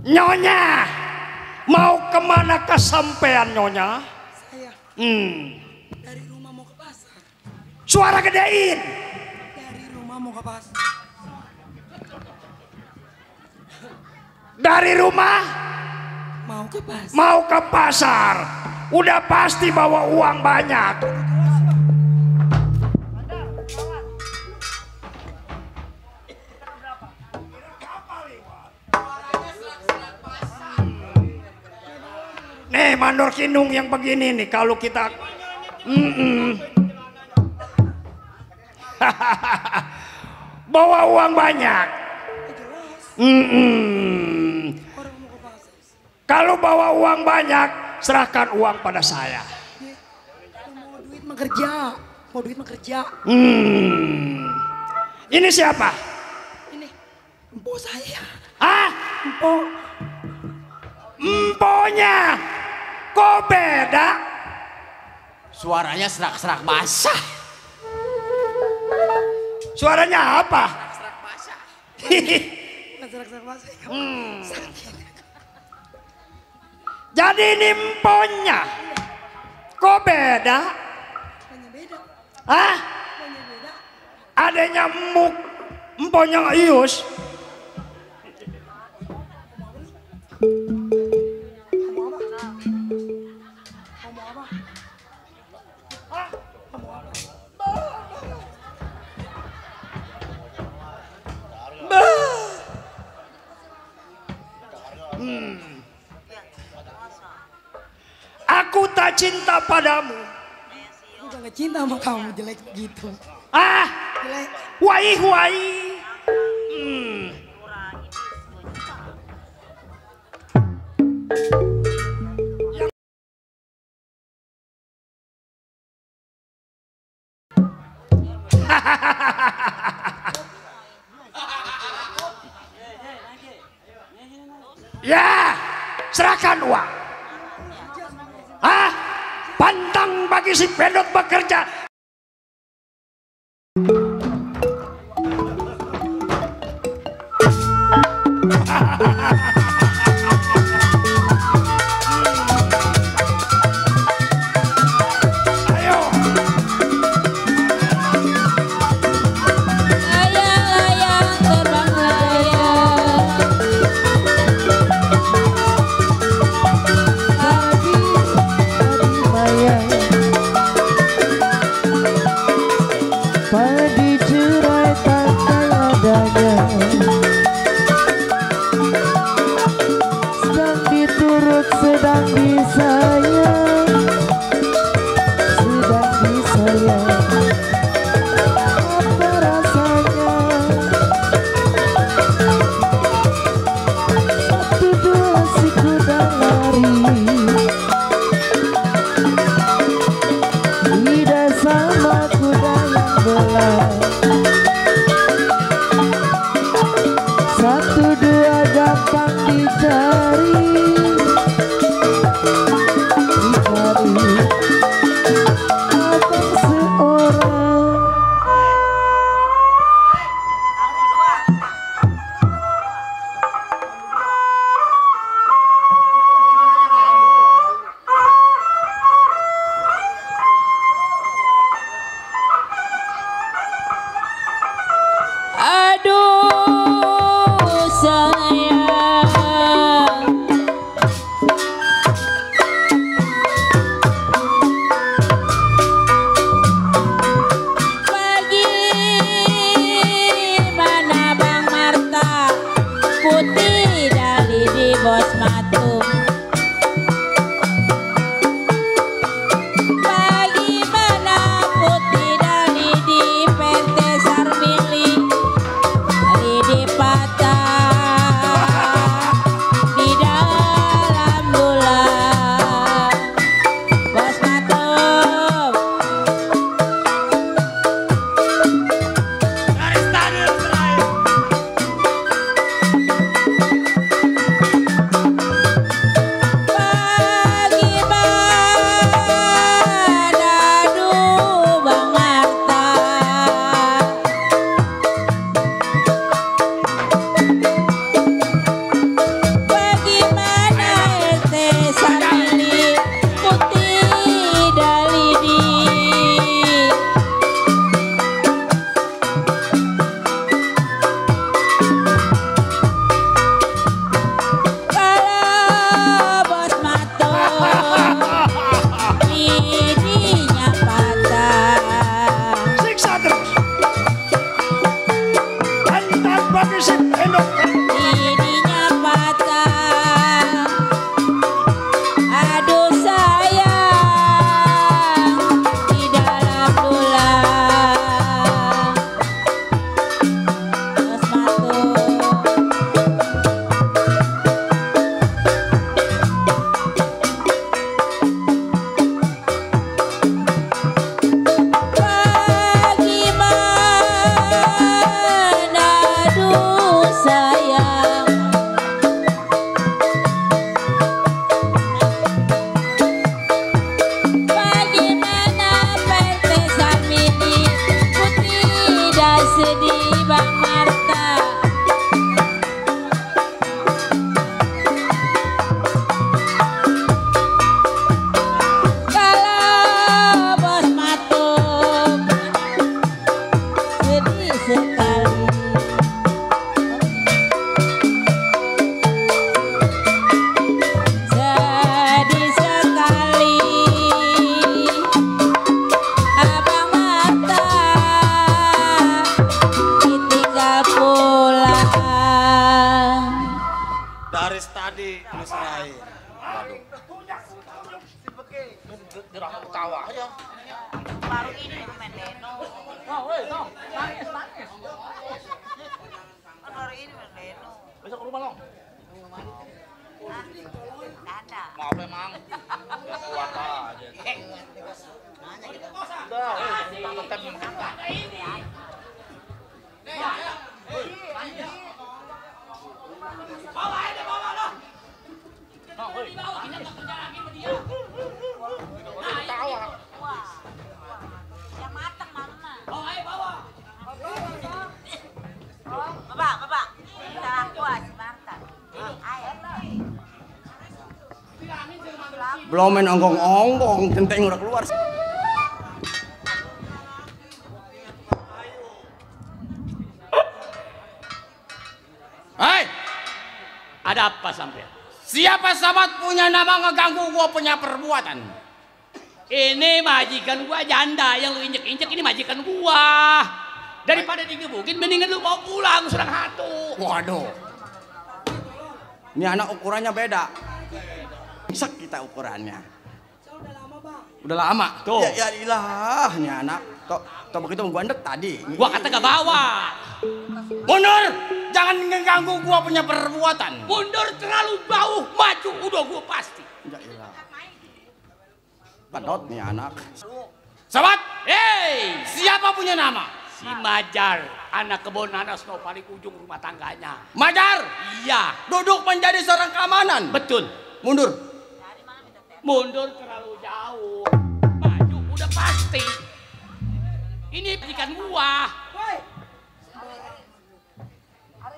Nyonya, mau kemana kesampean Nyonya? Saya dari rumah mau ke pasar. Suara gedein. Dari rumah mau ke pasar. Dari rumah Mau ke pasar. mau ke pasar. Udah pasti bawa uang banyak. Nih Mandor Kinung yang begini nih kalau kita bawa uang banyak. Kalau bawa uang banyak, serahkan uang pada saya. Mau duit mah kerja. Mau duit mah kerja. Ini siapa? Ini empo saya. Ah, Empo. emponya. Kok beda? Suaranya serak-serak basah. Suaranya apa? Serak-serak bahasa. Jadi ini emponya. Kok beda? Apanya beda? Hah? Apanya beda? Adanya emuk, emponya Ius. Aku tak cinta padamu. Aku gak cinta sama kamu jelek gitu. Ah, Jelek. wai. Ya, serahkan uang. Ah, pantang bagi si pedot bekerja. Ayo. Layang-layang terbang layang. Padi cerai tak adanya, sedang diturut sedang disayang, sedang disayang. Apa rasanya? Satu dua si kuda lari, lidah sama kuda yang belah. Satu dua gampang dicari, lain. Waduh. Dirasa ketawa aja. Baru ini main Leno. Oh, weh, no. Nangis. Kan baru ini main Leno. Besok ke rumah lo. Ada. Maaf emang. Ya keluar aja. Udah, tak tetap makan. Bawa aja bawa lo. No, woi. Kita enggak kerja lagi sama dia. Tawa. Wah. Yang matang mama. Oh, ayo bawa. Bapak. Kita kuat sebentar. Ayo. Belum main onggong-onggong, genteng udah keluar. Hei, ada apa sampai? Siapa sahabat punya nama ngeganggu gua punya perbuatan? Ini majikan gua janda yang lu injek-injek, ini majikan gua. Daripada digebukin mendingan lu bawa pulang serang hatu. Waduh. Ini anak ukurannya beda. Sek kita ukurannya. Udah lama. Tuh. Ya ilah, ini anak. Tuh begitu gua andek tadi. Gua kata gak bawa. Mundur! Jangan mengganggu gua punya perbuatan. Mundur terlalu jauh, maju udah gua pasti. Ya ilah. Padot nih anak. Sobat, hei, siapa punya nama? Si Majar, anak kebun nanas no paling ujung rumah tangganya. Majar? Iya. Duduk menjadi seorang keamanan. Betul. Mundur. Mundur terlalu jauh. Maju udah pasti. Ini ikan buah.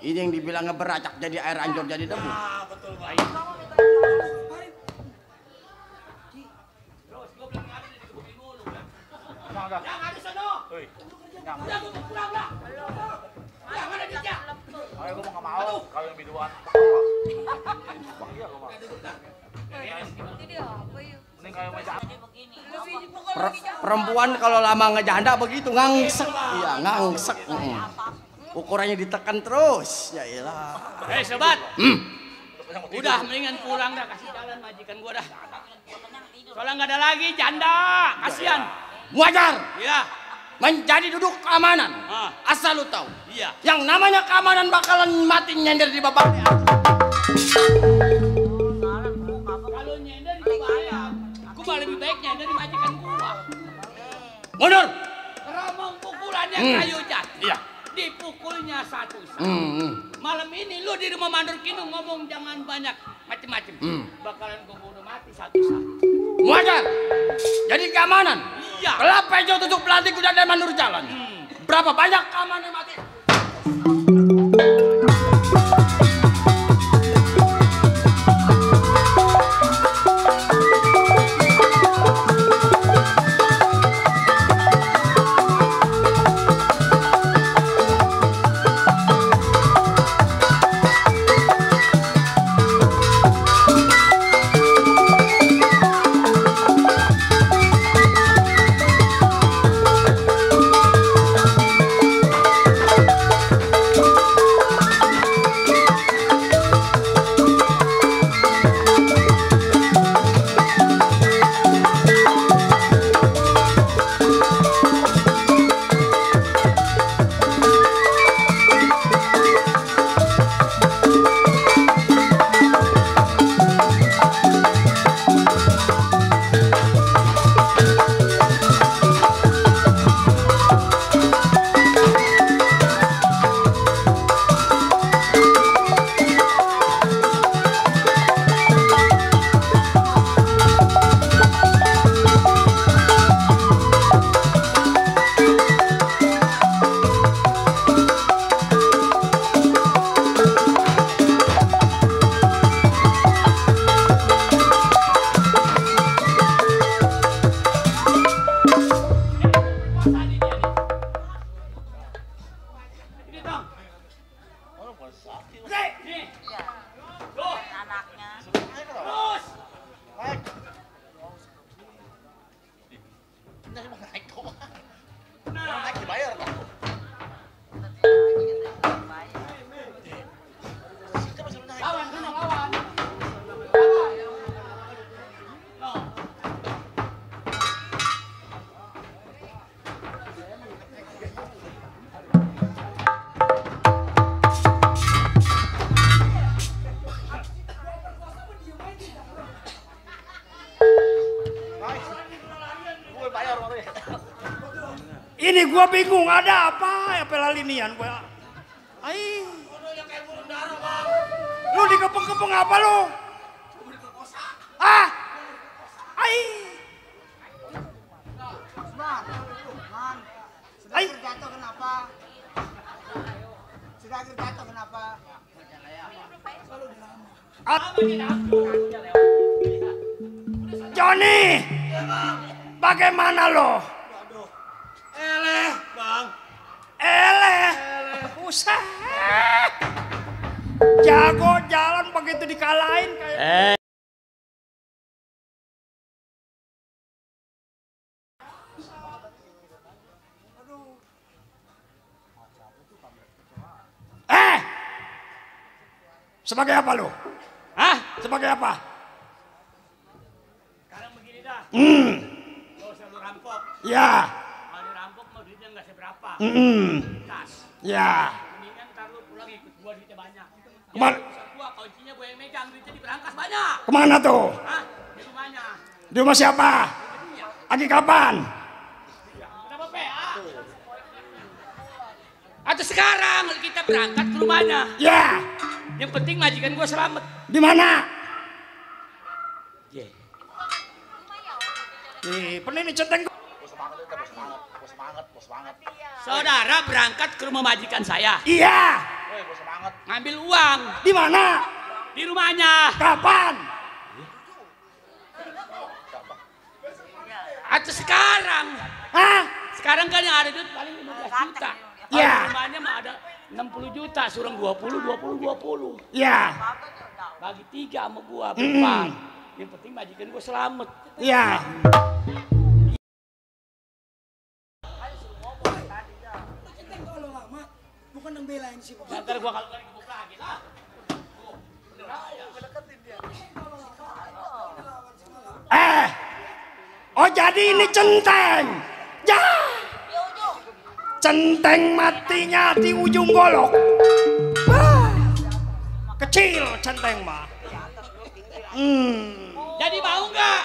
Ini yang dibilang ngeberacak jadi air anjur jadi debu. Betul baik. Terus gue bilang ada di debukin dulu. Yang ada sono. Udah gue pulang lah. Yang ada di dia. Ayo gue mau mau kalau yang biduan. Iya gue mau. Perempuan kalau lama ngejanda begitu ngangsek. Iya ngangsek. Ukurannya ditekan terus. Ya iyalah. Hei sobat. Udah mendingan pulang dah, kasih jalan majikan gua dah. Soalnya nggak ada lagi janda, kasihan. Wajar. Iya. Menjadi duduk keamanan. Asal lu tahu. Iya. Yang namanya keamanan bakalan mati nyender di bapaknya. Kalau nyender di bapaknya, gua malah lebih baik nyender di majikan gua. Mundur. Keromong pukulannya kayu jati. Iya. Dipukulnya satu. Malam ini lu di rumah Mandor Kinu ngomong jangan banyak macem-macem. Bakalan gua bunuh mati satu-satu. Wajar. Jadi keamanan. Iya. Kelapa hijau tutup pelantik udah ada Mandor jalan. Berapa banyak keamanan yang mati? Ini gua bingung ada apa ya pelalinian gua. Ai. Lu dikepeng-kepeng apa lu? Ah. Ai. Sudah terjatuh kenapa? Sudah terjatuh kenapa? Johnny, bagaimana lo? Eleh, Bang. Eleh. Buset. Jago jalan begitu dikalahin kayak. Sebagai apa lo? Hah? Sebagai apa? Sekarang begini dah. Kalau saya lu rampok. Ya. Kalau dirampok mau duitnya nggak seberapa. Kas. Ya. Mendingan ntar lu pulang ikut gua duitnya banyak. Kemana? Gua kuncinya gua yang megang duitnya di berangkas banyak. Kemana tuh? Hah? Di rumahnya. Di rumah siapa? Lagi kapan? Kenapa PA? Atau sekarang kita berangkat ke rumahnya. Ya. Yang penting majikan gua selamat. Di mana? Pernah ini centeng. Saudara berangkat ke rumah majikan saya. Iya. Ngambil uang. Di mana? Di rumahnya. Kapan? Atau sekarang. Hah? Sekarang kan yang ada duit paling 15 juta. Iya. Di rumahnya mah ada 60 juta, suruh 20. Iya. Bagi 3 sama gua berempat. Yang penting majikan gua selamat. Iya. Bukan yang belain sih. Ntar gua kalau gebuk lagi lah. Oh jadi ini centeng. Ya. Centeng matinya di ujung golok. Wah. Kecil centeng mah. Jadi mau nggak?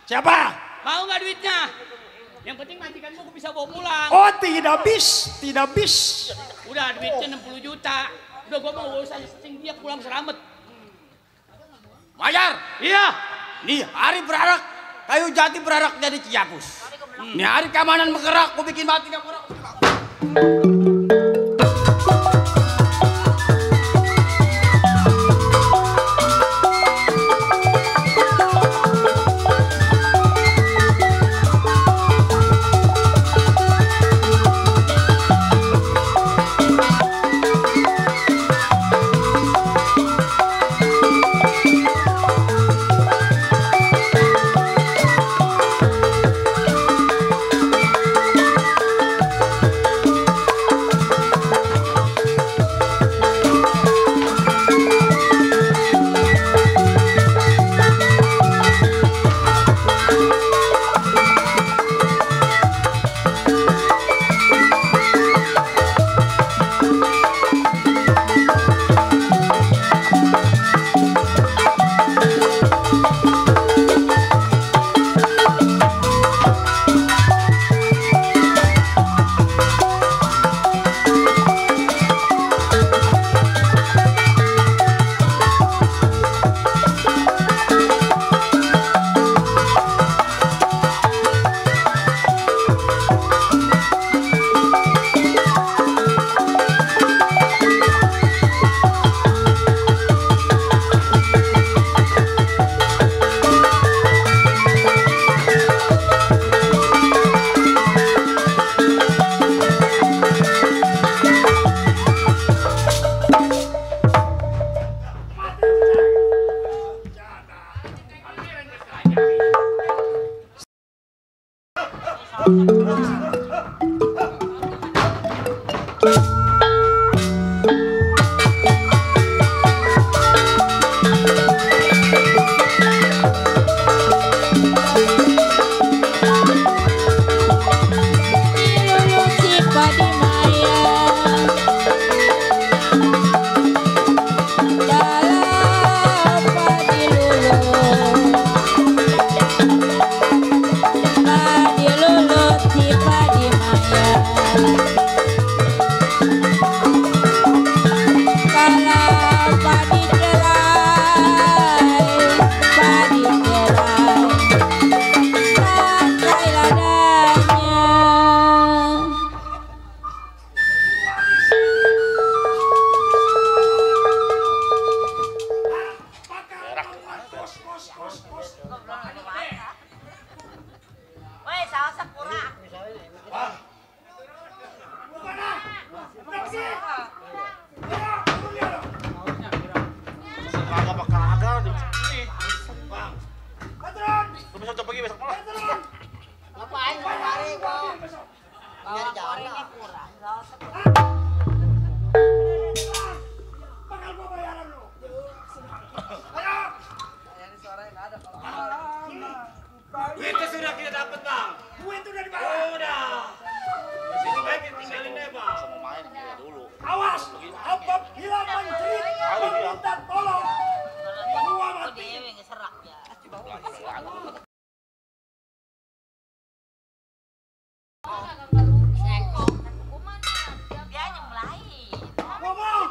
Siapa? Mau nggak duitnya? Yang penting majikan gua bisa bawa pulang. Oh tidak bis. Udah duitnya 60 juta. Udah gua mau urusan setting dia pulang selamat. Majar, Iya. nih hari berarak, kayu jati berarak jadi Ciapus. Nih hari keamanan bergerak, gua bikin mati gak gerak. Padi Woi, salsa kurang. Kagak bakal ada di sini. Bang. Patron. Lu besok pergi besok malam. Patron. Ngapain kemari, Bang? Nyari jalan. Ini kurang. Salsa. Bakal gua bayaran lu. Duitnya sudah kita dapat, Bang. Duit udah dibayar. Udah. Situ baik kita tinggalin deh, Bang. Mau main gila dulu. Awas, apabila menjerit meminta tolong, gua mati. Dewe ngeserak ya. Sengkong, hukuman dia nyemelain. Ngomong.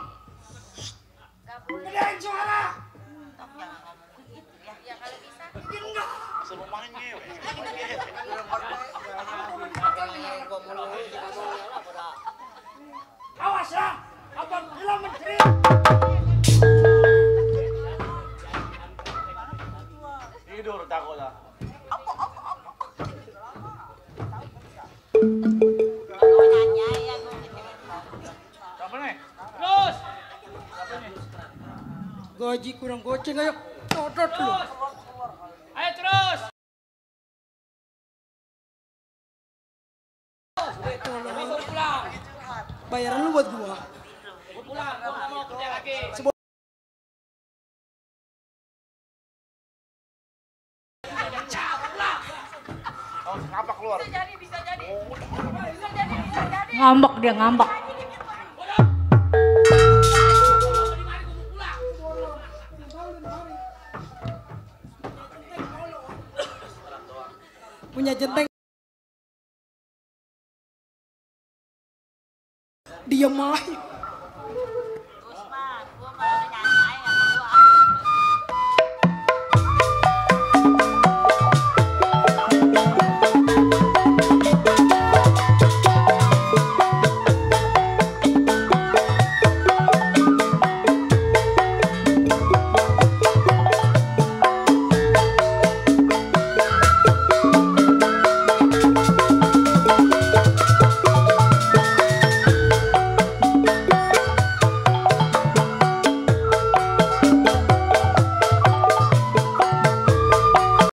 Gedein suara. Jangan ngomong begitu ya. Ya kalau bisa. Enggak. Suruh main ngewe. Awas ya, apabila menjerit. Tidur takut lah. Gue nanya ya gue ngecewain. Siapa nih? Terus. Gaji kurang goceng ayo. Todot lu. Ayo terus. Bayaran lu buat gua. Pulang, gua mau kerja lagi. Kenapa keluar? Bisa jadi. Ngambek dia ngambek. Punya jenteng. Diam aja.